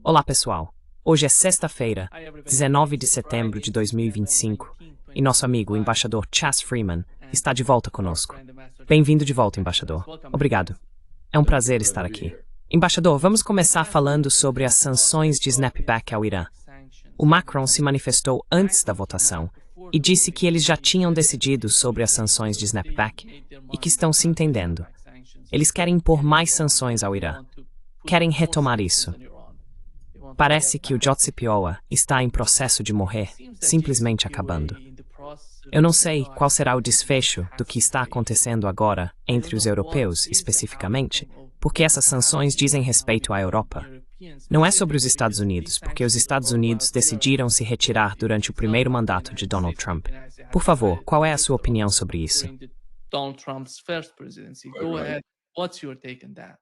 Olá, pessoal. Hoje é sexta-feira, 19 de setembro de 2025, e nosso amigo, o embaixador Chas Freeman, está de volta conosco. Bem-vindo de volta, embaixador. Obrigado. É um prazer estar aqui. Embaixador, vamos começar falando sobre as sanções de snapback ao Irã. O Macron se manifestou antes da votação e disse que eles já tinham decidido sobre as sanções de snapback e que estão se entendendo. Eles querem impor mais sanções ao Irã. Querem retomar isso. Parece que o JCPOA está em processo de morrer, simplesmente acabando. Eu não sei qual será o desfecho do que está acontecendo agora entre os europeus, especificamente, porque essas sanções dizem respeito à Europa. Não é sobre os Estados Unidos, porque os Estados Unidos decidiram se retirar durante o primeiro mandato de Donald Trump. Por favor, qual é a sua opinião sobre isso? Donald Trump's first presidency. Go ahead. What's your take on that?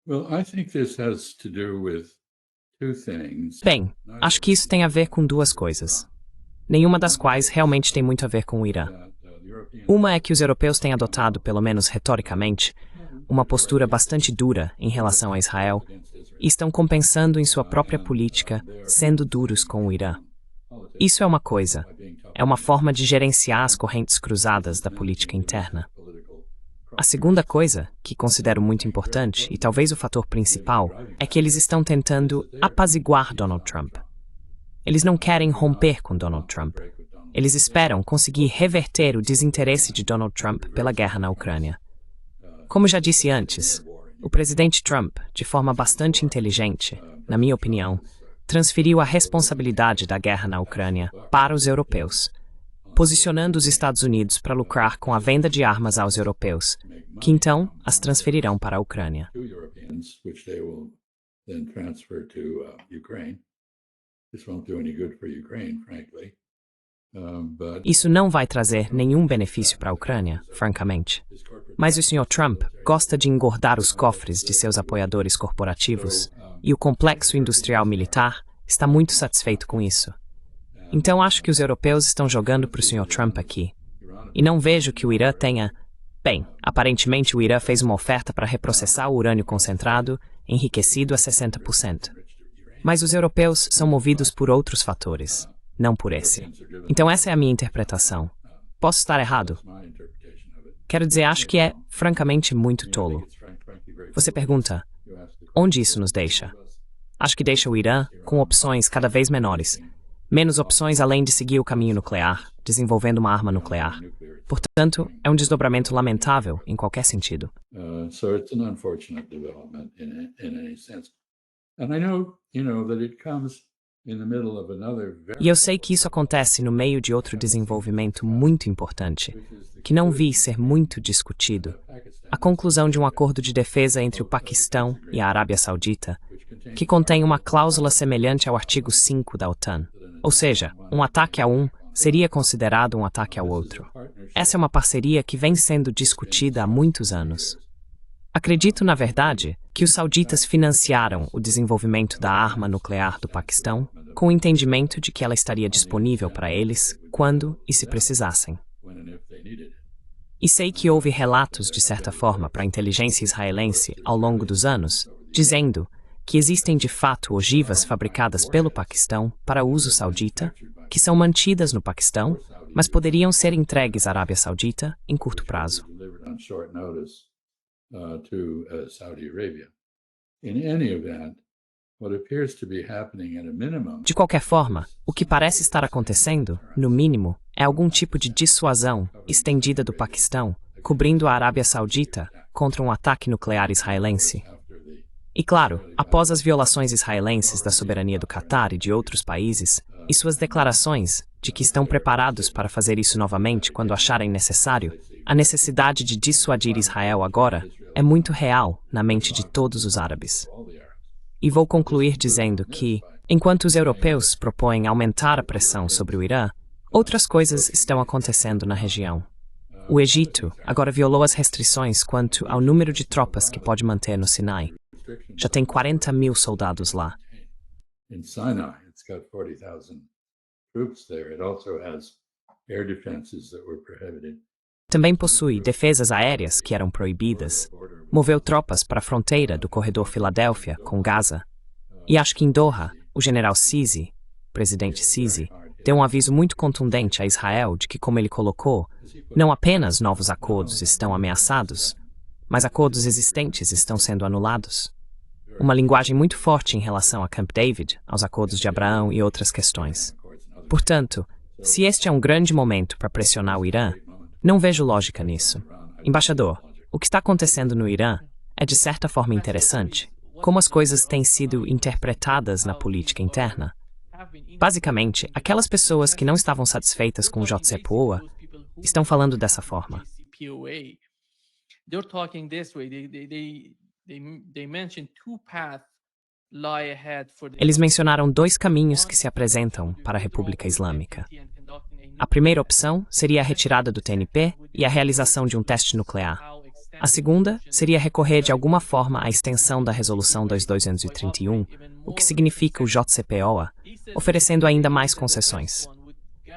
Well, I think this has to do with two things. Bem, acho que isso tem a ver com duas coisas, nenhuma das quais realmente tem muito a ver com o Irã. Uma é que os europeus têm adotado, pelo menos retoricamente, uma postura bastante dura em relação a Israel e estão compensando em sua própria política, sendo duros com o Irã. Isso é uma coisa, é uma forma de gerenciar as correntes cruzadas da política interna. A segunda coisa, que considero muito importante, e talvez o fator principal, é que eles estão tentando apaziguar Donald Trump. Eles não querem romper com Donald Trump. Eles esperam conseguir reverter o desinteresse de Donald Trump pela guerra na Ucrânia. Como já disse antes, o presidente Trump, de forma bastante inteligente, na minha opinião, transferiu a responsabilidade da guerra na Ucrânia para os europeus, posicionando os Estados Unidos para lucrar com a venda de armas aos europeus, que então as transferirão para a Ucrânia. Isso não vai trazer nenhum benefício para a Ucrânia, francamente. Mas o Sr. Trump gosta de engordar os cofres de seus apoiadores corporativos, e o complexo industrial militar está muito satisfeito com isso. Então acho que os europeus estão jogando para o Sr. Trump aqui. E não vejo que o Irã tenha... Bem, aparentemente o Irã fez uma oferta para reprocessar o urânio concentrado, enriquecido a 60%. Mas os europeus são movidos por outros fatores, não por esse. Então essa é a minha interpretação. Posso estar errado? Quero dizer, acho que é, francamente, muito tolo. Você pergunta, onde isso nos deixa? Acho que deixa o Irã com opções cada vez menores. Menos opções além de seguir o caminho nuclear, desenvolvendo uma arma nuclear. Portanto, é um desdobramento lamentável em qualquer sentido. So it's an unfortunate development in any sense. And I know, that it comes in the middle of another E eu sei que isso acontece no meio de outro desenvolvimento muito importante, que não vi ser muito discutido, a conclusão de um acordo de defesa entre o Paquistão e a Arábia Saudita, que contém uma cláusula semelhante ao artigo 5 da OTAN. Ou seja, um ataque a um seria considerado um ataque ao outro. Essa é uma parceria que vem sendo discutida há muitos anos. Acredito, na verdade, que os sauditas financiaram o desenvolvimento da arma nuclear do Paquistão com o entendimento de que ela estaria disponível para eles quando e se precisassem. E sei que houve relatos, de certa forma, para a inteligência israelense ao longo dos anos, dizendo que existem de fato ogivas fabricadas pelo Paquistão para uso saudita, que são mantidas no Paquistão, mas poderiam ser entregues à Arábia Saudita em curto prazo. De qualquer forma, o que parece estar acontecendo, no mínimo, é algum tipo de dissuasão estendida do Paquistão, cobrindo a Arábia Saudita contra um ataque nuclear israelense. E claro, após as violações israelenses da soberania do Catar e de outros países, e suas declarações de que estão preparados para fazer isso novamente quando acharem necessário, a necessidade de dissuadir Israel agora é muito real na mente de todos os árabes. E vou concluir dizendo que, enquanto os europeus propõem aumentar a pressão sobre o Irã, outras coisas estão acontecendo na região. O Egito agora violou as restrições quanto ao número de tropas que pode manter no Sinai. Já tem 40 mil soldados lá. In Sinai, it's got 40,000 troops there. It also has air defenses that were prohibited. Também possui defesas aéreas que eram proibidas. Moveu tropas para a fronteira do corredor Filadélfia com Gaza. E acho que em Doha, o general Sisi, presidente Sisi, deu um aviso muito contundente a Israel de que, como ele colocou, não apenas novos acordos estão ameaçados, mas acordos existentes estão sendo anulados. Uma linguagem muito forte em relação a Camp David, aos acordos de Abraão e outras questões. Portanto, se este é um grande momento para pressionar o Irã, não vejo lógica nisso. Embaixador, o que está acontecendo no Irã é de certa forma interessante, como as coisas têm sido interpretadas na política interna. Basicamente, aquelas pessoas que não estavam satisfeitas com o JCPOA estão falando dessa forma. Eles mencionaram 2 caminhos que se apresentam para a República Islâmica. A primeira opção seria a retirada do TNP e a realização de um teste nuclear. A segunda seria recorrer de alguma forma à extensão da Resolução 2231, o que significa o JCPOA, oferecendo ainda mais concessões.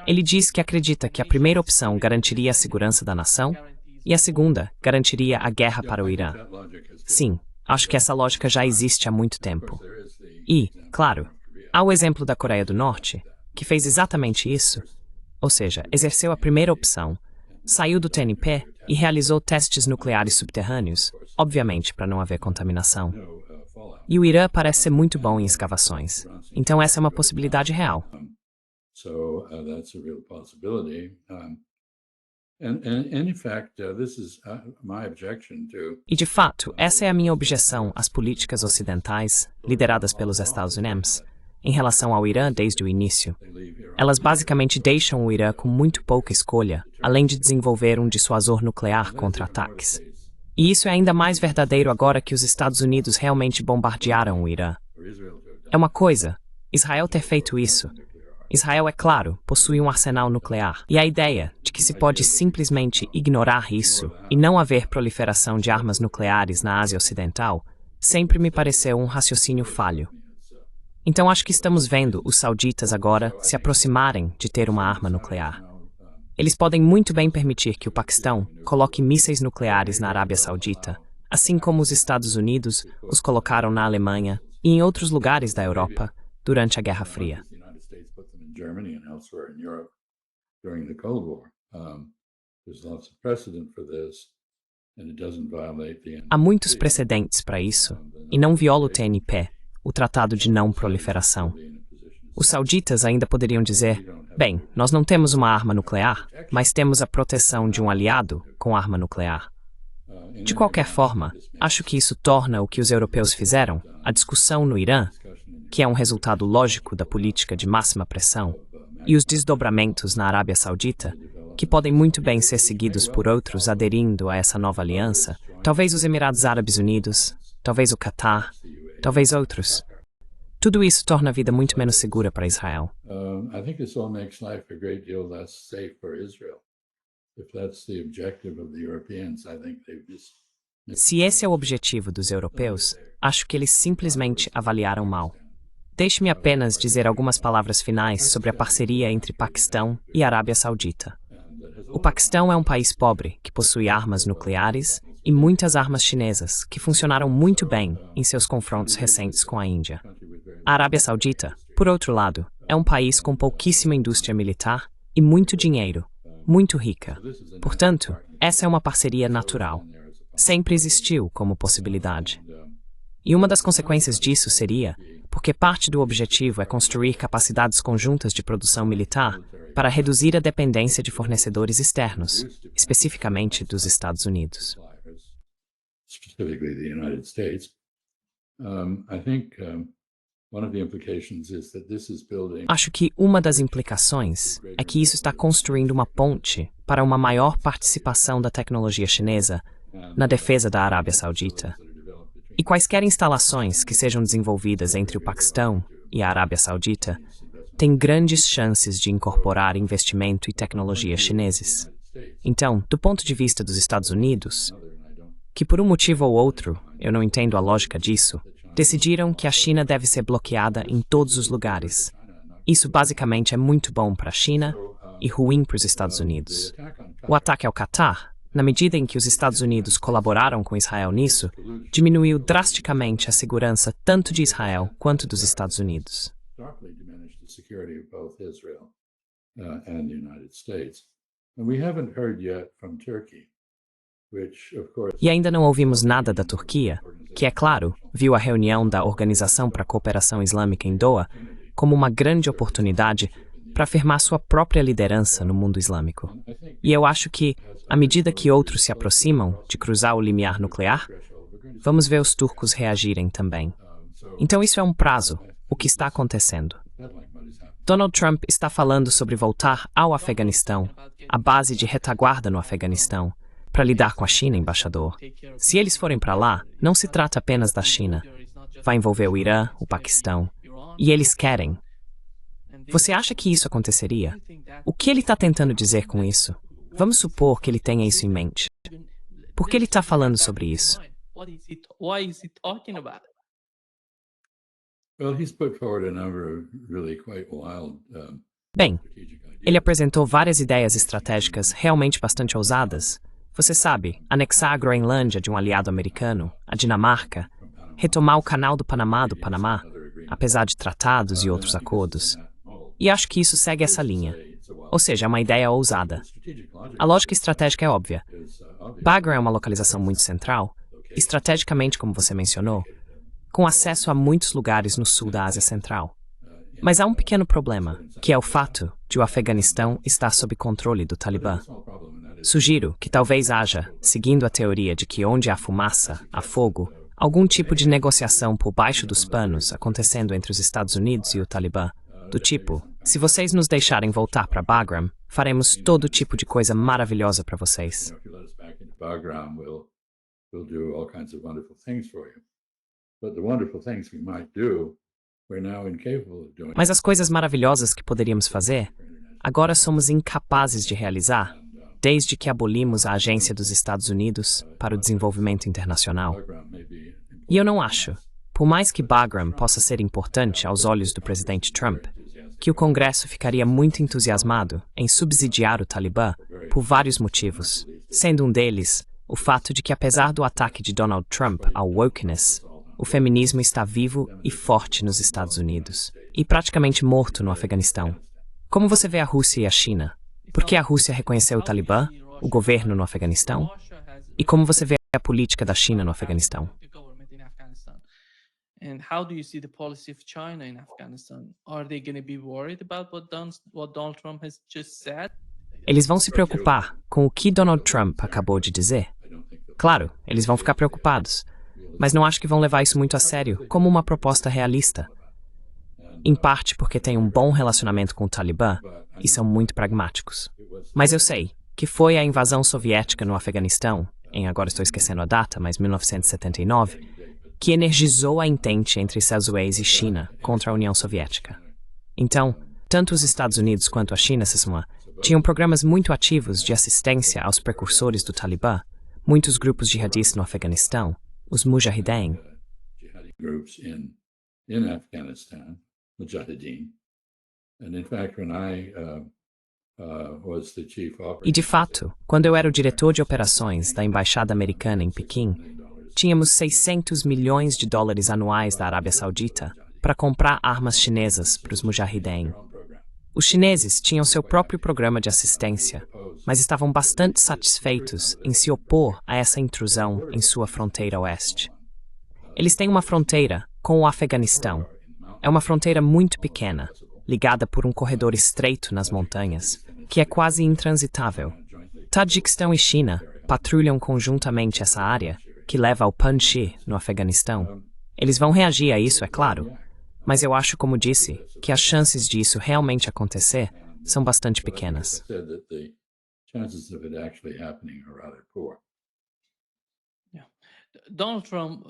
Ele diz que acredita que a primeira opção garantiria a segurança da nação e a segunda garantiria a guerra para o Irã. Sim, acho que essa lógica já existe há muito tempo. E, claro, há o exemplo da Coreia do Norte, que fez exatamente isso, ou seja, exerceu a primeira opção, saiu do TNP e realizou testes nucleares subterrâneos, obviamente para não haver contaminação. E o Irã parece ser muito bom em escavações, então essa é uma possibilidade real. E de fato, essa é a minha objeção às políticas ocidentais, lideradas pelos Estados Unidos, em relação ao Irã desde o início. Elas basicamente deixam o Irã com muito pouca escolha, além de desenvolver um dissuasor nuclear contra ataques. E isso é ainda mais verdadeiro agora que os Estados Unidos realmente bombardearam o Irã. É uma coisa, Israel ter feito isso. Israel, é claro, possui um arsenal nuclear. E a ideia de que se pode simplesmente ignorar isso e não haver proliferação de armas nucleares na Ásia Ocidental sempre me pareceu um raciocínio falho. Então acho que estamos vendo os sauditas agora se aproximarem de ter uma arma nuclear. Eles podem muito bem permitir que o Paquistão coloque mísseis nucleares na Arábia Saudita, assim como os Estados Unidos os colocaram na Alemanha e em outros lugares da Europa durante a Guerra Fria. Há muitos precedentes para isso, e não viola o TNP, o Tratado de Não Proliferação. Os sauditas ainda poderiam dizer, bem, nós não temos uma arma nuclear, mas temos a proteção de um aliado com arma nuclear. De qualquer forma, acho que isso torna o que os europeus fizeram, a discussão no Irã, que é um resultado lógico da política de máxima pressão, e os desdobramentos na Arábia Saudita, que podem muito bem ser seguidos por outros aderindo a essa nova aliança, talvez os Emirados Árabes Unidos, talvez o Catar, talvez outros. Tudo isso torna a vida muito menos segura para Israel. Se esse é o objetivo dos europeus, acho que eles simplesmente avaliaram mal. Deixe-me apenas dizer algumas palavras finais sobre a parceria entre Paquistão e Arábia Saudita. O Paquistão é um país pobre que possui armas nucleares e muitas armas chinesas que funcionaram muito bem em seus confrontos recentes com a Índia. A Arábia Saudita, por outro lado, é um país com pouquíssima indústria militar e muito dinheiro, muito rica. Portanto, essa é uma parceria natural. Sempre existiu como possibilidade. E uma das consequências disso seria, porque parte do objetivo é construir capacidades conjuntas de produção militar para reduzir a dependência de fornecedores externos, especificamente dos Estados Unidos. Acho que uma das implicações é que isso está construindo uma ponte para uma maior participação da tecnologia chinesa na defesa da Arábia Saudita. E quaisquer instalações que sejam desenvolvidas entre o Paquistão e a Arábia Saudita têm grandes chances de incorporar investimento e tecnologia chineses. Então, do ponto de vista dos Estados Unidos, que por um motivo ou outro, eu não entendo a lógica disso, decidiram que a China deve ser bloqueada em todos os lugares. Isso basicamente é muito bom para a China e ruim para os Estados Unidos. O ataque ao Catar na medida em que os Estados Unidos colaboraram com Israel nisso, diminuiu drasticamente a segurança tanto de Israel quanto dos Estados Unidos. Starkly diminished the security of both Israel and the United States. And we haven't heard yet from Turkey, which, of course, E ainda não ouvimos nada da Turquia, que, é claro, viu a reunião da Organização para a Cooperação Islâmica em Doha como uma grande oportunidade para afirmar sua própria liderança no mundo islâmico. E eu acho que, à medida que outros se aproximam de cruzar o limiar nuclear, vamos ver os turcos reagirem também. Então isso é um prazo, o que está acontecendo. Donald Trump está falando sobre voltar ao Afeganistão, a base de retaguarda no Afeganistão, para lidar com a China, embaixador. Se eles forem para lá, não se trata apenas da China. Vai envolver o Irã, o Paquistão. E eles querem. Você acha que isso aconteceria? O que ele está tentando dizer com isso? Vamos supor que ele tenha isso em mente. Por que ele está falando sobre isso? Why is he talking about it? well, he's put forward a number of really quite wild Bem, strategic ideas. ele apresentou várias ideias estratégicas realmente bastante ousadas. Você sabe, anexar a Groenlândia de um aliado americano, a Dinamarca, retomar o canal do Panamá, apesar de tratados e outros acordos. E acho que isso segue essa linha. Ou seja, é uma ideia ousada. A lógica estratégica é óbvia. Bagram é uma localização muito central, estrategicamente, como você mencionou, com acesso a muitos lugares no sul da Ásia Central. Mas há um pequeno problema, que é o fato de o Afeganistão estar sob controle do Talibã. Sugiro que talvez haja, seguindo a teoria de que onde há fumaça, há fogo, algum tipo de negociação por baixo dos panos acontecendo entre os Estados Unidos e o Talibã. Do tipo, se vocês nos deixarem voltar para Bagram, faremos todo tipo de coisa maravilhosa para vocês. If you let us back into Bagram, we'll do all kinds of wonderful things for you. But the wonderful things we might do, we're now incapable of doing. Mas as coisas maravilhosas que poderíamos fazer, agora somos incapazes de realizar, desde que abolimos a Agência dos Estados Unidos para o Desenvolvimento Internacional. Bagram may be E eu não acho, por mais que Bagram possa ser importante aos olhos do presidente Trump, que o Congresso ficaria muito entusiasmado em subsidiar o Talibã por vários motivos, sendo um deles o fato de que, apesar do ataque de Donald Trump ao wokeness, o feminismo está vivo e forte nos Estados Unidos, e praticamente morto no Afeganistão. Como você vê a Rússia e a China? Por que a Rússia reconheceu o Talibã, o governo no Afeganistão? E como você vê a política da China no Afeganistão? And how do you see the policy of China in Afghanistan? Are they going to be worried about what Donald Trump has just said? Eles vão se preocupar com o que Donald Trump acabou de dizer? Claro, eles vão ficar preocupados, mas não acho que vão levar isso muito a sério como uma proposta realista. Em parte porque têm um bom relacionamento com o Talibã e são muito pragmáticos. Mas eu sei que foi a invasão soviética no Afeganistão, agora estou esquecendo a data, mas 1979, que energizou a entente entre Suez e China contra a União Soviética. Então, tanto os Estados Unidos quanto a China, tinham programas muito ativos de assistência aos precursores do Talibã, muitos grupos jihadistas no Afeganistão, os Mujahideen. Jihadi groups in Afghanistan, Mujahideen. And in fact, when I was the chief operating E de fato, quando eu era o diretor de operações da Embaixada Americana em Pequim, tínhamos $600 milhões anuais da Arábia Saudita para comprar armas chinesas para os Mujahideen. Os chineses tinham seu próprio programa de assistência, mas estavam bastante satisfeitos em se opor a essa intrusão em sua fronteira oeste. Eles têm uma fronteira com o Afeganistão. É uma fronteira muito pequena, ligada por um corredor estreito nas montanhas, que é quase intransitável. Tajiquistão e China patrulham conjuntamente essa área, que leva ao Panjshir, no Afeganistão. Eles vão reagir a isso, é claro, mas eu acho, como disse, que as chances disso realmente acontecer são bastante pequenas. said that the chances of it actually happening are rather poor. Donald Trump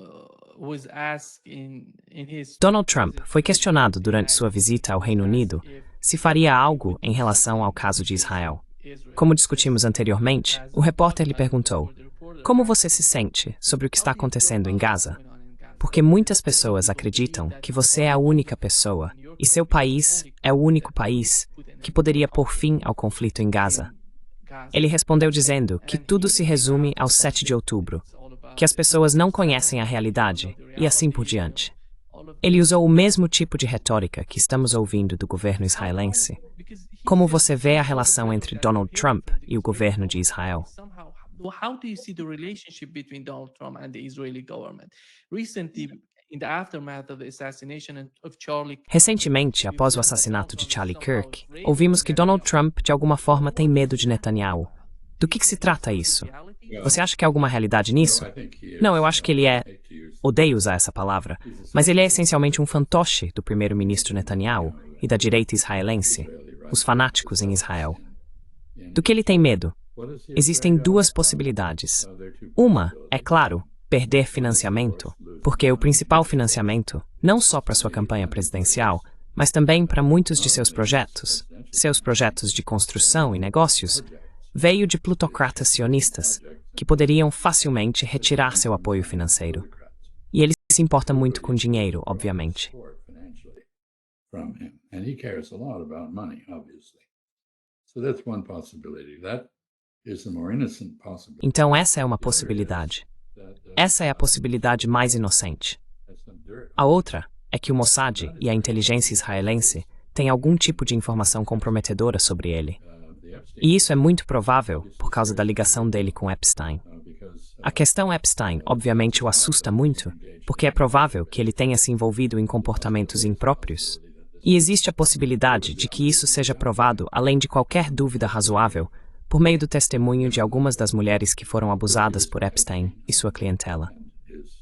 was asked in his Donald Trump foi questionado durante sua visita ao Reino Unido se faria algo em relação ao caso de Israel. Como discutimos anteriormente, o repórter lhe perguntou: como você se sente sobre o que está acontecendo em Gaza? Porque muitas pessoas acreditam que você é a única pessoa e seu país é o único país que poderia pôr fim ao conflito em Gaza. Ele respondeu dizendo que tudo se resume ao 7 de outubro, que as pessoas não conhecem a realidade e assim por diante. Ele usou o mesmo tipo de retórica que estamos ouvindo do governo israelense. Como você vê a relação entre Donald Trump e o governo de Israel? How do you see the relationship between Donald Trump and the Israeli government? Recently, in the aftermath of the assassination of Charlie, Recentemente, após o assassinato de Charlie Kirk, ouvimos que Donald Trump, de alguma forma, tem medo de Netanyahu. Do que se trata isso? Você acha que há alguma realidade nisso? Não, eu acho que ele é... Odeio usar essa palavra, mas ele é essencialmente um fantoche do primeiro-ministro Netanyahu e da direita israelense, os fanáticos em Israel. Do que ele tem medo? Existem duas possibilidades. Uma, é claro, perder financiamento, porque o principal financiamento, não só para sua campanha presidencial, mas também para muitos de seus projetos de construção e negócios, veio de plutocratas sionistas, que poderiam facilmente retirar seu apoio financeiro. E ele se importa muito com dinheiro, obviamente. Então essa é uma possibilidade. Essa é a possibilidade mais inocente. A outra é que o Mossad e a inteligência israelense têm algum tipo de informação comprometedora sobre ele. E isso é muito provável por causa da ligação dele com Epstein. A questão Epstein obviamente o assusta muito, porque é provável que ele tenha se envolvido em comportamentos impróprios. E existe a possibilidade de que isso seja provado, além de qualquer dúvida razoável, por meio do testemunho de algumas das mulheres que foram abusadas por Epstein e sua clientela.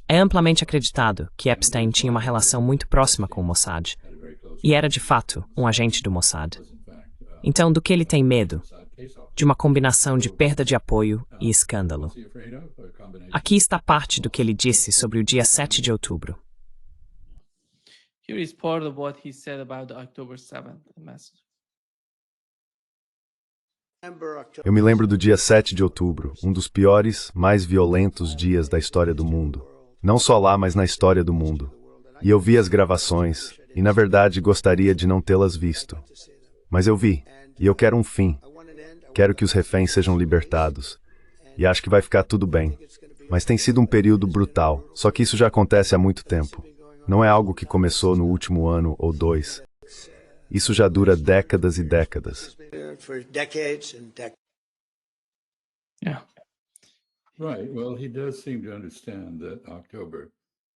É amplamente acreditado que Epstein tinha uma relação muito próxima com o Mossad, e era de fato um agente do Mossad. Então, do que ele tem medo? De uma combinação de perda de apoio e escândalo. Aqui está parte do que ele disse sobre o dia 7 de outubro. here is part of what he said about the October 7th message. Eu me lembro do dia 7 de outubro, um dos piores, mais violentos dias da história do mundo. Não só lá, mas na história do mundo. E eu vi as gravações, e na verdade gostaria de não tê-las visto. Mas eu vi, e eu quero um fim. Quero que os reféns sejam libertados. E acho que vai ficar tudo bem. Mas tem sido um período brutal, só que isso já acontece há muito tempo. Não é algo que começou no último ano ou 2. Isso já dura décadas e décadas.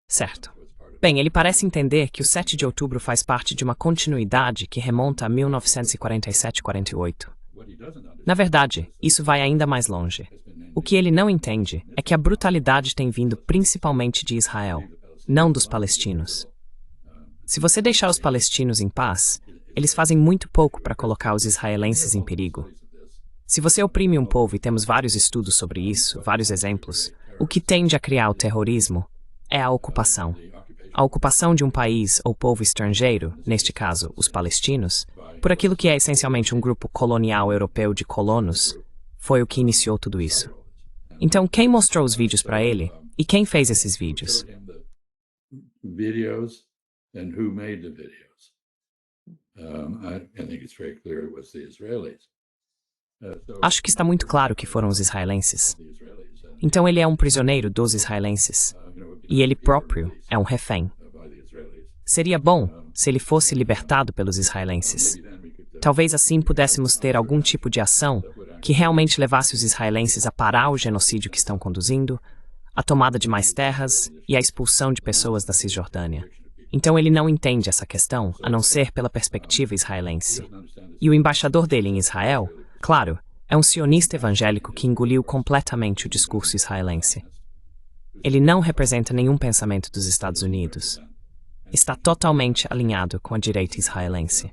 Certo. Bem, ele parece entender que o 7 de outubro faz parte de uma continuidade que remonta a 1947-48. Na verdade, isso vai ainda mais longe. O que ele não entende é que a brutalidade tem vindo principalmente de Israel, não dos palestinos. Se você deixar os palestinos em paz, eles fazem muito pouco para colocar os israelenses em perigo. Se você oprime um povo, e temos vários estudos sobre isso, vários exemplos, o que tende a criar o terrorismo é a ocupação. A ocupação de um país ou povo estrangeiro, neste caso, os palestinos, por aquilo que é essencialmente um grupo colonial europeu de colonos, foi o que iniciou tudo isso. Então, quem mostrou os vídeos para ele? E quem fez esses vídeos? Acho que está muito claro que foram os israelenses. Então ele é um prisioneiro dos israelenses. E ele próprio é um refém. Seria bom se ele fosse libertado pelos israelenses. Talvez assim pudéssemos ter algum tipo de ação que realmente levasse os israelenses a parar o genocídio que estão conduzindo, a tomada de mais terras e a expulsão de pessoas da Cisjordânia. Então ele não entende essa questão, a não ser pela perspectiva israelense. E o embaixador dele em Israel, claro, é um sionista evangélico que engoliu completamente o discurso israelense. Ele não representa nenhum pensamento dos Estados Unidos. Está totalmente alinhado com a direita israelense.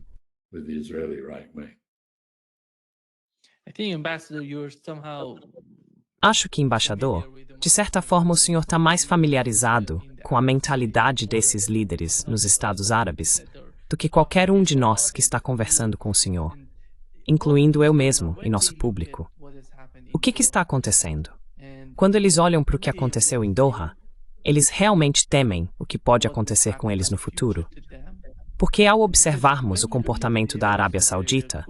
Acho que, embaixador, de certa forma o senhor está mais familiarizado com a mentalidade desses líderes nos Estados Árabes do que qualquer um de nós que está conversando com o senhor, incluindo eu mesmo e nosso público. O que está acontecendo? Quando eles olham para o que aconteceu em Doha, eles realmente temem o que pode acontecer com eles no futuro. Porque ao observarmos o comportamento da Arábia Saudita,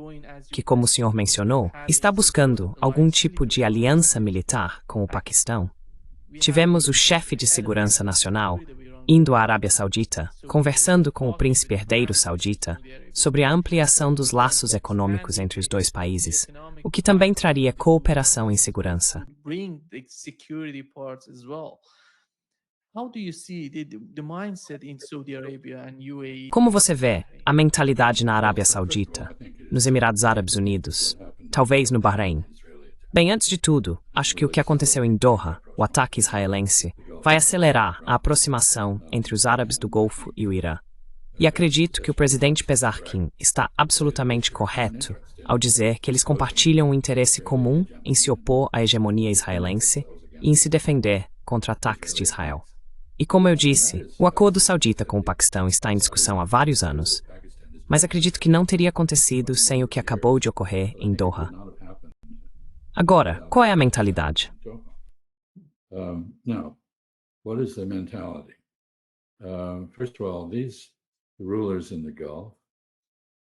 que, como o senhor mencionou, está buscando algum tipo de aliança militar com o Paquistão. Tivemos o chefe de segurança nacional indo à Arábia Saudita, conversando com o príncipe herdeiro saudita sobre a ampliação dos laços econômicos entre os dois países, o que também traria cooperação em segurança. Como você vê a mentalidade na Arábia Saudita, nos Emirados Árabes Unidos, talvez no Bahrein? Bem, antes de tudo, acho que o que aconteceu em Doha, o ataque israelense, vai acelerar a aproximação entre os árabes do Golfo e o Irã. E acredito que o presidente Pezeshkian está absolutamente correto ao dizer que eles compartilham um interesse comum em se opor à hegemonia israelense e em se defender contra ataques de Israel. E como eu disse, o acordo saudita com o Paquistão está em discussão há vários anos, mas acredito que não teria acontecido sem o que acabou de ocorrer em Doha. Agora, qual é a mentalidade? Now, what is the mentality? First of all, these rulers in the Gulf.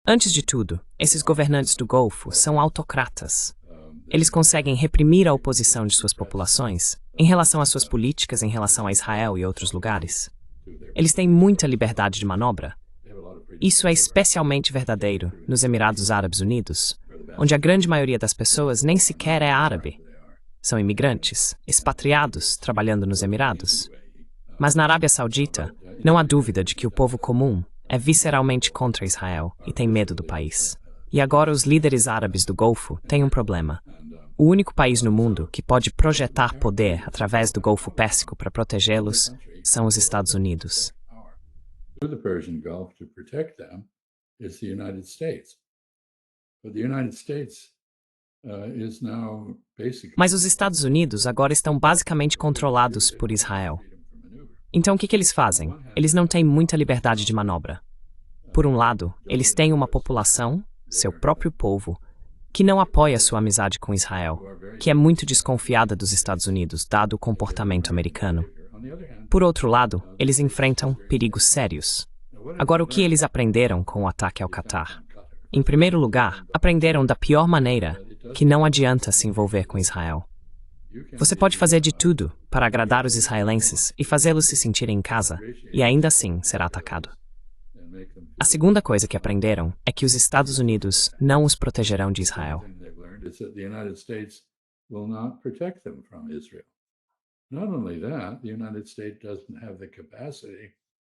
Antes de tudo, esses governantes do Golfo são autocratas. Eles conseguem reprimir a oposição de suas populações em relação às suas políticas em relação a Israel e outros lugares. Eles têm muita liberdade de manobra. Isso é especialmente verdadeiro nos Emirados Árabes Unidos, onde a grande maioria das pessoas nem sequer é árabe. São imigrantes, expatriados, trabalhando nos Emirados. Mas na Arábia Saudita, não há dúvida de que o povo comum é visceralmente contra Israel e tem medo do país. E agora os líderes árabes do Golfo têm um problema. O único país no mundo que pode projetar poder através do Golfo Pérsico para protegê-los são os Estados Unidos. The Persian Gulf to protect them is the United States. But the United States is now basically. Mas os Estados Unidos agora estão basicamente controlados por Israel. Então o que eles fazem? Eles não têm muita liberdade de manobra. Por um lado, eles têm uma população, seu próprio povo, que não apoia sua amizade com Israel, que é muito desconfiada dos Estados Unidos, dado o comportamento americano. Por outro lado, eles enfrentam perigos sérios. Agora, o que eles aprenderam com o ataque ao Catar? Em primeiro lugar, aprenderam da pior maneira que não adianta se envolver com Israel. Você pode fazer de tudo para agradar os israelenses e fazê-los se sentirem em casa, e ainda assim será atacado. A segunda coisa que aprenderam é que os Estados Unidos não os protegerão de Israel.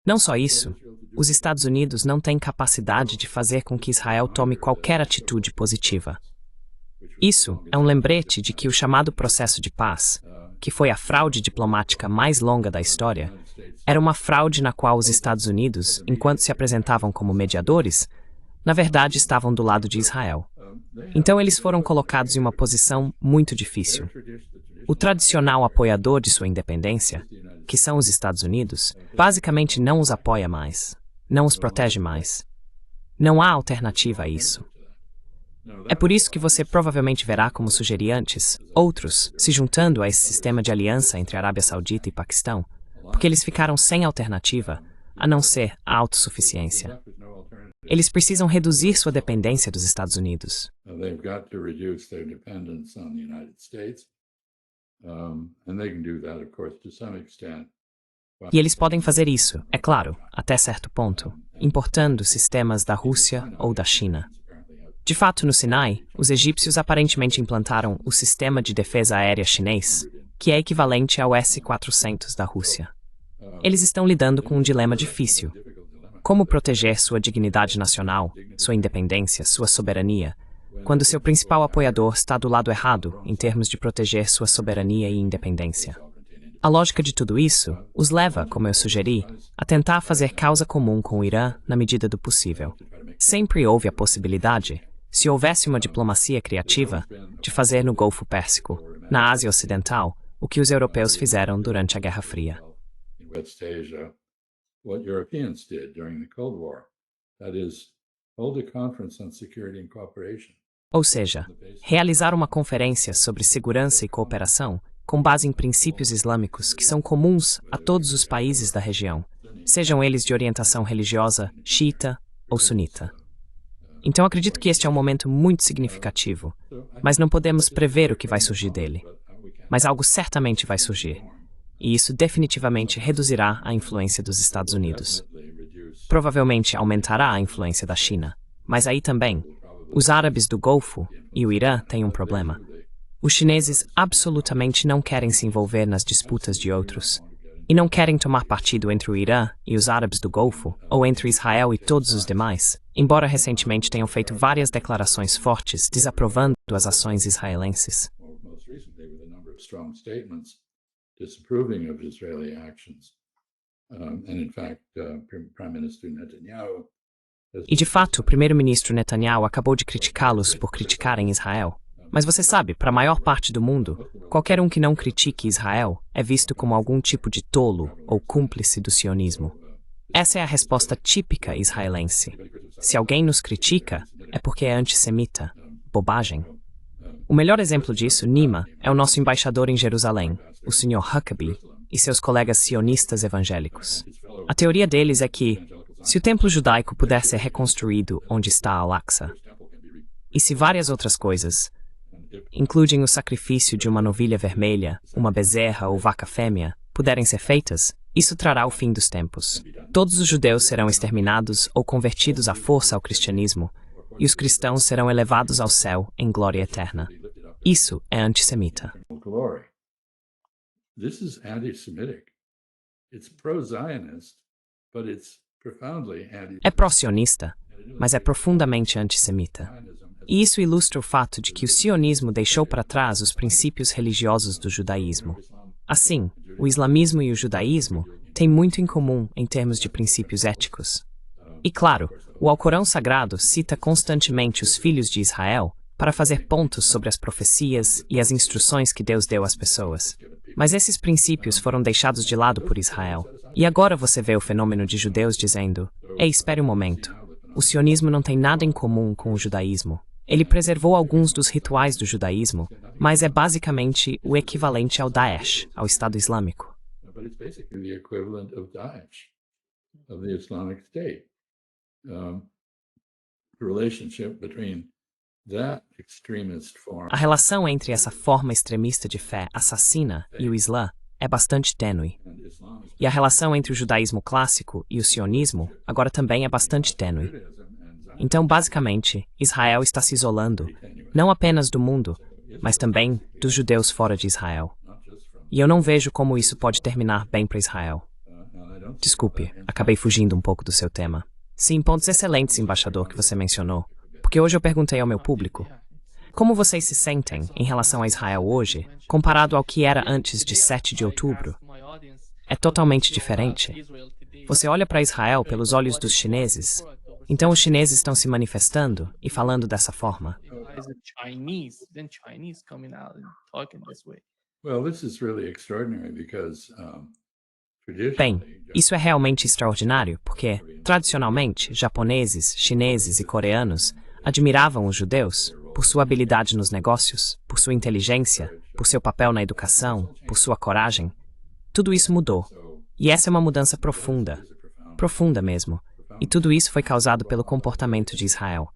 Não só isso, os Estados Unidos não têm capacidade de fazer com que Israel tome qualquer atitude positiva. Isso é um lembrete de que o chamado processo de paz, que foi a fraude diplomática mais longa da história, era uma fraude na qual os Estados Unidos, enquanto se apresentavam como mediadores, na verdade estavam do lado de Israel. Então eles foram colocados em uma posição muito difícil. O tradicional apoiador de sua independência, que são os Estados Unidos, basicamente não os apoia mais, não os protege mais. Não há alternativa a isso. É por isso que você provavelmente verá, como sugeri antes, outros se juntando a esse sistema de aliança entre Arábia Saudita e Paquistão, porque eles ficaram sem alternativa a não ser a autossuficiência. Eles precisam reduzir sua dependência dos Estados Unidos. E eles podem fazer isso, é claro, até certo ponto, importando sistemas da Rússia ou da China. De fato, no Sinai, os egípcios aparentemente implantaram o sistema de defesa aérea chinês, que é equivalente ao S-400 da Rússia. Eles estão lidando com um dilema difícil. Como proteger sua dignidade nacional, sua independência, sua soberania, quando seu principal apoiador está do lado errado em termos de proteger sua soberania e independência? A lógica de tudo isso os leva, como eu sugeri, a tentar fazer causa comum com o Irã na medida do possível. Sempre houve a possibilidade, se houvesse uma diplomacia criativa, de fazer no Golfo Pérsico, na Ásia Ocidental, o que os europeus fizeram durante a Guerra Fria. Ou seja, realizar uma conferência sobre segurança e cooperação com base em princípios islâmicos que são comuns a todos os países da região, sejam eles de orientação religiosa, xiita ou sunita. Então acredito que este é um momento muito significativo, mas não podemos prever o que vai surgir dele. Mas algo certamente vai surgir, e isso definitivamente reduzirá a influência dos Estados Unidos. Provavelmente aumentará a influência da China, mas aí também, os árabes do Golfo e o Irã têm um problema. Os chineses absolutamente não querem se envolver nas disputas de outros, e não querem tomar partido entre o Irã e os árabes do Golfo, ou entre Israel e todos os demais, embora recentemente tenham feito várias declarações fortes desaprovando as ações israelenses. E de fato, o primeiro-ministro Netanyahu acabou de criticá-los por criticarem Israel. Mas você sabe, para a maior parte do mundo, qualquer um que não critique Israel é visto como algum tipo de tolo ou cúmplice do sionismo. Essa é a resposta típica israelense. Se alguém nos critica, é porque é antissemita. Bobagem. O melhor exemplo disso, Nima, é o nosso embaixador em Jerusalém, o Sr. Huckabee, e seus colegas sionistas evangélicos. A teoria deles é que, se o templo judaico puder ser reconstruído onde está Al-Aqsa, e se várias outras coisas, incluem o sacrifício de uma novilha vermelha, uma bezerra ou vaca fêmea, puderem ser feitas, isso trará o fim dos tempos. Todos os judeus serão exterminados ou convertidos à força ao cristianismo, e os cristãos serão elevados ao céu em glória eterna. Isso é antissemita. This is anti-Semitic. It's pro-Zionist, but it's profoundly anti-Semitic. É pró-sionista, mas é profundamente antissemita. E isso ilustra o fato de que o sionismo deixou para trás os princípios religiosos do judaísmo. Assim, o islamismo e o judaísmo têm muito em comum em termos de princípios éticos. E claro, o Alcorão Sagrado cita constantemente os filhos de Israel para fazer pontos sobre as profecias e as instruções que Deus deu às pessoas. Mas esses princípios foram deixados de lado por Israel. E agora você vê o fenômeno de judeus dizendo: "Ei, espere um momento. O sionismo não tem nada em comum com o judaísmo. Ele preservou alguns dos rituais do judaísmo, mas é basicamente o equivalente ao Daesh, ao Estado Islâmico." But it's basically the equivalent of Daesh, of the Islamic State. The relationship between that extremist form. A relação entre essa forma extremista de fé assassina e o Islã é bastante tênue. E a relação entre o judaísmo clássico e o sionismo agora também é bastante tênue. Então, basicamente, Israel está se isolando, não apenas do mundo, mas também dos judeus fora de Israel. E eu não vejo como isso pode terminar bem para Israel. Desculpe, acabei fugindo um pouco do seu tema. Sim, pontos excelentes, embaixador, que você mencionou. Porque hoje eu perguntei ao meu público: como vocês se sentem em relação a Israel hoje, comparado ao que era antes de 7 de outubro? É totalmente diferente. Você olha para Israel pelos olhos dos chineses. Então os chineses estão se manifestando e falando dessa forma. Bem, isso é realmente extraordinário porque, tradicionalmente, japoneses, chineses e coreanos admiravam os judeus por sua habilidade nos negócios, por sua inteligência, por seu papel na educação, por sua coragem. Tudo isso mudou. E essa é uma mudança profunda. Profunda mesmo. E tudo isso foi causado pelo comportamento de Israel.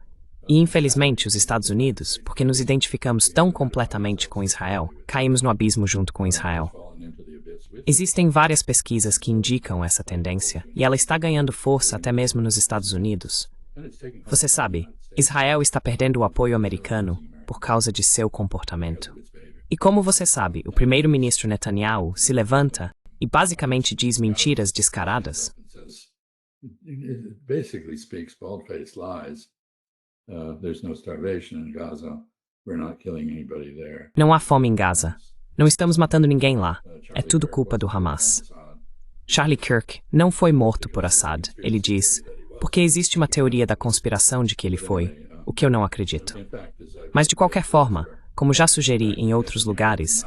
E, infelizmente, os Estados Unidos, porque nos identificamos tão completamente com Israel, caímos no abismo junto com Israel. Existem várias pesquisas que indicam essa tendência, e ela está ganhando força até mesmo nos Estados Unidos. Você sabe, Israel está perdendo o apoio americano por causa de seu comportamento. E como você sabe, o primeiro-ministro Netanyahu se levanta e basicamente diz mentiras descaradas. It basically speaks bald-faced lies. There's no starvation in Gaza. We're not killing anybody there. Não há fome em Gaza. Não estamos matando ninguém lá. É tudo culpa do Hamas. Charlie Kirk não foi morto por Assad, ele diz, porque existe uma teoria da conspiração de que ele foi, o que eu não acredito. Mas de qualquer forma, como já sugeri em outros lugares,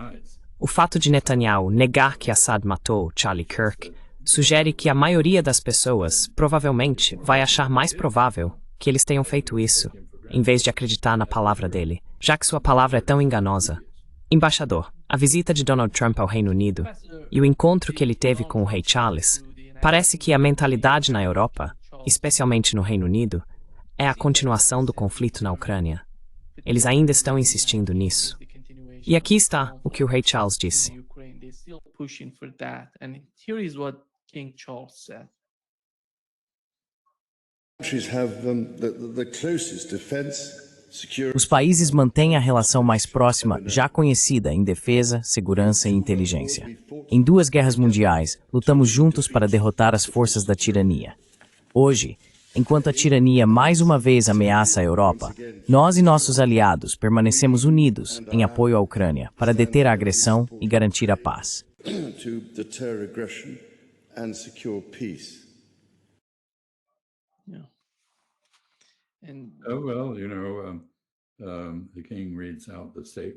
o fato de Netanyahu negar que Assad matou Charlie Kirk sugere que a maioria das pessoas provavelmente vai achar mais provável que eles tenham feito isso, em vez de acreditar na palavra dele, já que sua palavra é tão enganosa. Embaixador, a visita de Donald Trump ao Reino Unido e o encontro que ele teve com o rei Charles, parece que a mentalidade na Europa, especialmente no Reino Unido, é a continuação do conflito na Ucrânia. Eles ainda estão insistindo nisso. E aqui está o que o rei Charles disse. Os países mantêm a relação mais próxima, já conhecida em defesa, segurança e inteligência. Em 2 guerras mundiais, lutamos juntos para derrotar as forças da tirania. Hoje, enquanto a tirania mais uma vez ameaça a Europa, nós e nossos aliados permanecemos unidos em apoio à Ucrânia para deter a agressão e garantir a paz.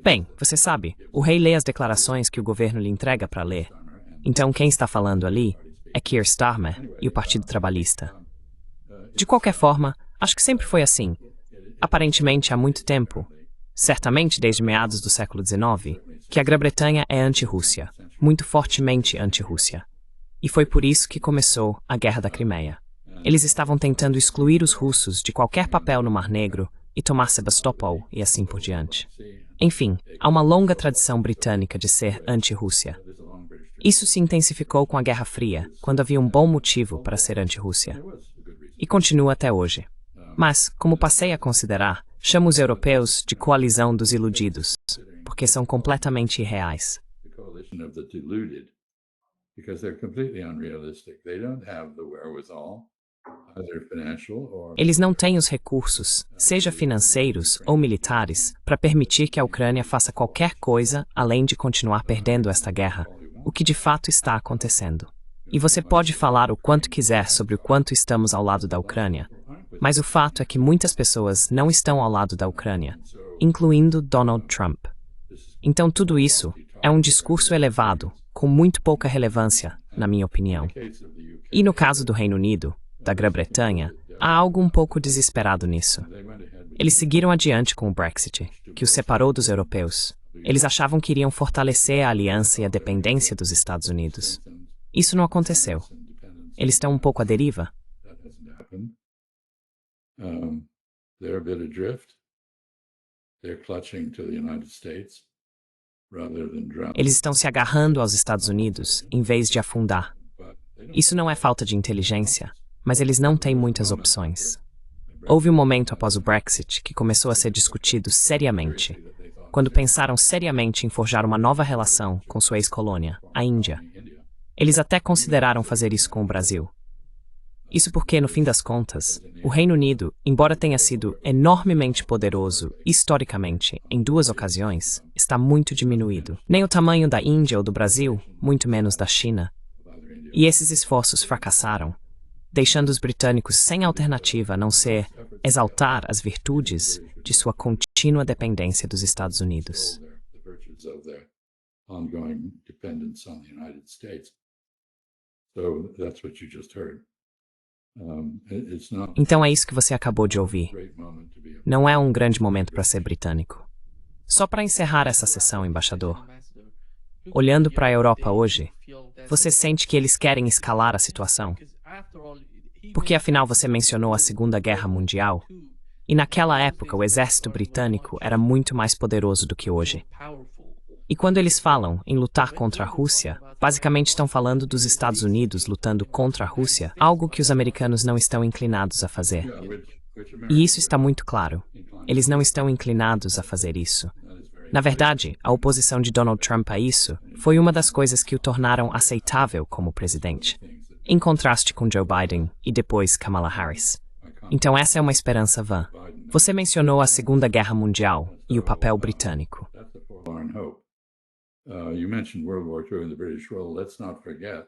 Bem, você sabe, o rei lê as declarações que o governo lhe entrega para ler. Então quem está falando ali é Keir Starmer e o Partido Trabalhista. De qualquer forma, acho que sempre foi assim. Aparentemente há muito tempo, certamente desde meados do século XIX, que a Grã-Bretanha é anti-Rússia, muito fortemente anti-Rússia. E foi por isso que começou a Guerra da Crimeia. Eles estavam tentando excluir os russos de qualquer papel no Mar Negro e tomar Sebastopol e assim por diante. Enfim, há uma longa tradição britânica de ser anti-Rússia. Isso se intensificou com a Guerra Fria, quando havia um bom motivo para ser anti-Rússia. E continua até hoje. Mas, como passei a considerar, chamo os europeus de coalizão dos iludidos, porque são completamente irreais. Eles não têm os recursos, seja financeiros ou militares, para permitir que a Ucrânia faça qualquer coisa além de continuar perdendo esta guerra, o que de fato está acontecendo. E você pode falar o quanto quiser sobre o quanto estamos ao lado da Ucrânia, mas o fato é que muitas pessoas não estão ao lado da Ucrânia, incluindo Donald Trump. Então tudo isso é um discurso elevado, com muito pouca relevância, na minha opinião. E no caso do Reino Unido, da Grã-Bretanha, há algo um pouco desesperado nisso. Eles seguiram adiante com o Brexit, que os separou dos europeus. Eles achavam que iriam fortalecer a aliança e a dependência dos Estados Unidos. Isso não aconteceu. Eles estão um pouco à deriva. Eles estão se agarrando aos Estados Unidos em vez de afundar. Isso não é falta de inteligência, mas eles não têm muitas opções. Houve um momento após o Brexit que começou a ser discutido seriamente, quando pensaram seriamente em forjar uma nova relação com sua ex-colônia, a Índia. Eles até consideraram fazer isso com o Brasil. Isso porque, no fim das contas, o Reino Unido, embora tenha sido enormemente poderoso, historicamente, em 2 ocasiões, está muito diminuído. Nem o tamanho da Índia ou do Brasil, muito menos da China. E esses esforços fracassaram, deixando os britânicos sem alternativa a não ser exaltar as virtudes de sua contínua dependência dos Estados Unidos. Então é isso que você acabou de ouvir. Não é um grande momento para ser britânico. Só para encerrar essa sessão, embaixador. Olhando para a Europa hoje, você sente que eles querem escalar a situação? Porque afinal você mencionou a Segunda Guerra Mundial, e naquela época o exército britânico era muito mais poderoso do que hoje. E quando eles falam em lutar contra a Rússia, basicamente estão falando dos Estados Unidos lutando contra a Rússia, algo que os americanos não estão inclinados a fazer. E isso está muito claro. Eles não estão inclinados a fazer isso. Na verdade, a oposição de Donald Trump a isso foi uma das coisas que o tornaram aceitável como presidente, em contraste com Joe Biden e depois Kamala Harris. Então essa é uma esperança vã. Você mencionou a Segunda Guerra Mundial e o papel britânico. You mentioned World War II and the British role. Let's not forget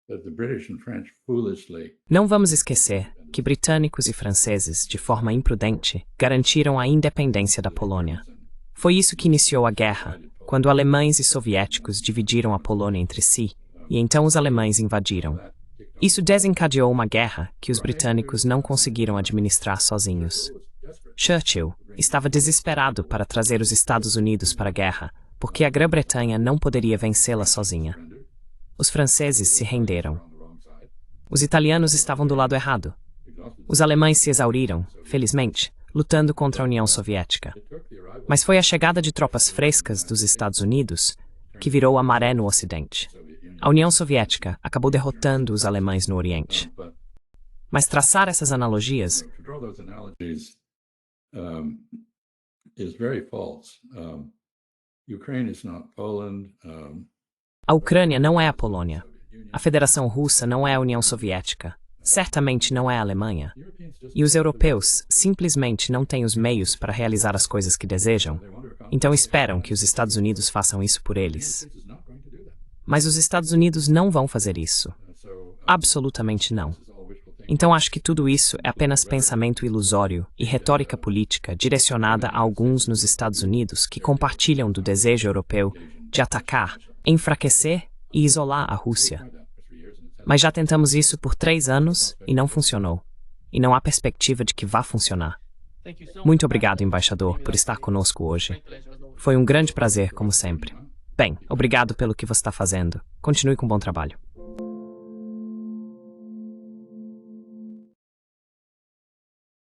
that the British and French foolishly. Não vamos esquecer que britânicos e franceses, de forma imprudente, garantiram a independência da Polônia. Foi isso que iniciou a guerra, quando alemães e soviéticos dividiram a Polônia entre si, e então os alemães invadiram. Isso desencadeou uma guerra que os britânicos não conseguiram administrar sozinhos. Churchill estava desesperado para trazer os Estados Unidos para a guerra, porque a Grã-Bretanha não poderia vencê-la sozinha. Os franceses se renderam. Os italianos estavam do lado errado. Os alemães se exauriram, felizmente, lutando contra a União Soviética. Mas foi a chegada de tropas frescas dos Estados Unidos que virou a maré no Ocidente. A União Soviética acabou derrotando os alemães no Oriente. Mas traçar essas analogias a Ucrânia não é a Polônia. A Federação Russa não é a União Soviética. Certamente não é a Alemanha. E os europeus simplesmente não têm os meios para realizar as coisas que desejam, então esperam que os Estados Unidos façam isso por eles. Mas os Estados Unidos não vão fazer isso. Absolutamente não. Então acho que tudo isso é apenas pensamento ilusório e retórica política direcionada a alguns nos Estados Unidos que compartilham do desejo europeu de atacar, enfraquecer e isolar a Rússia. Mas já tentamos isso por 3 anos e não funcionou. E não há perspectiva de que vá funcionar. Muito obrigado, embaixador, por estar conosco hoje. Foi um grande prazer, como sempre. Bem, obrigado pelo que você está fazendo. Continue com bom trabalho.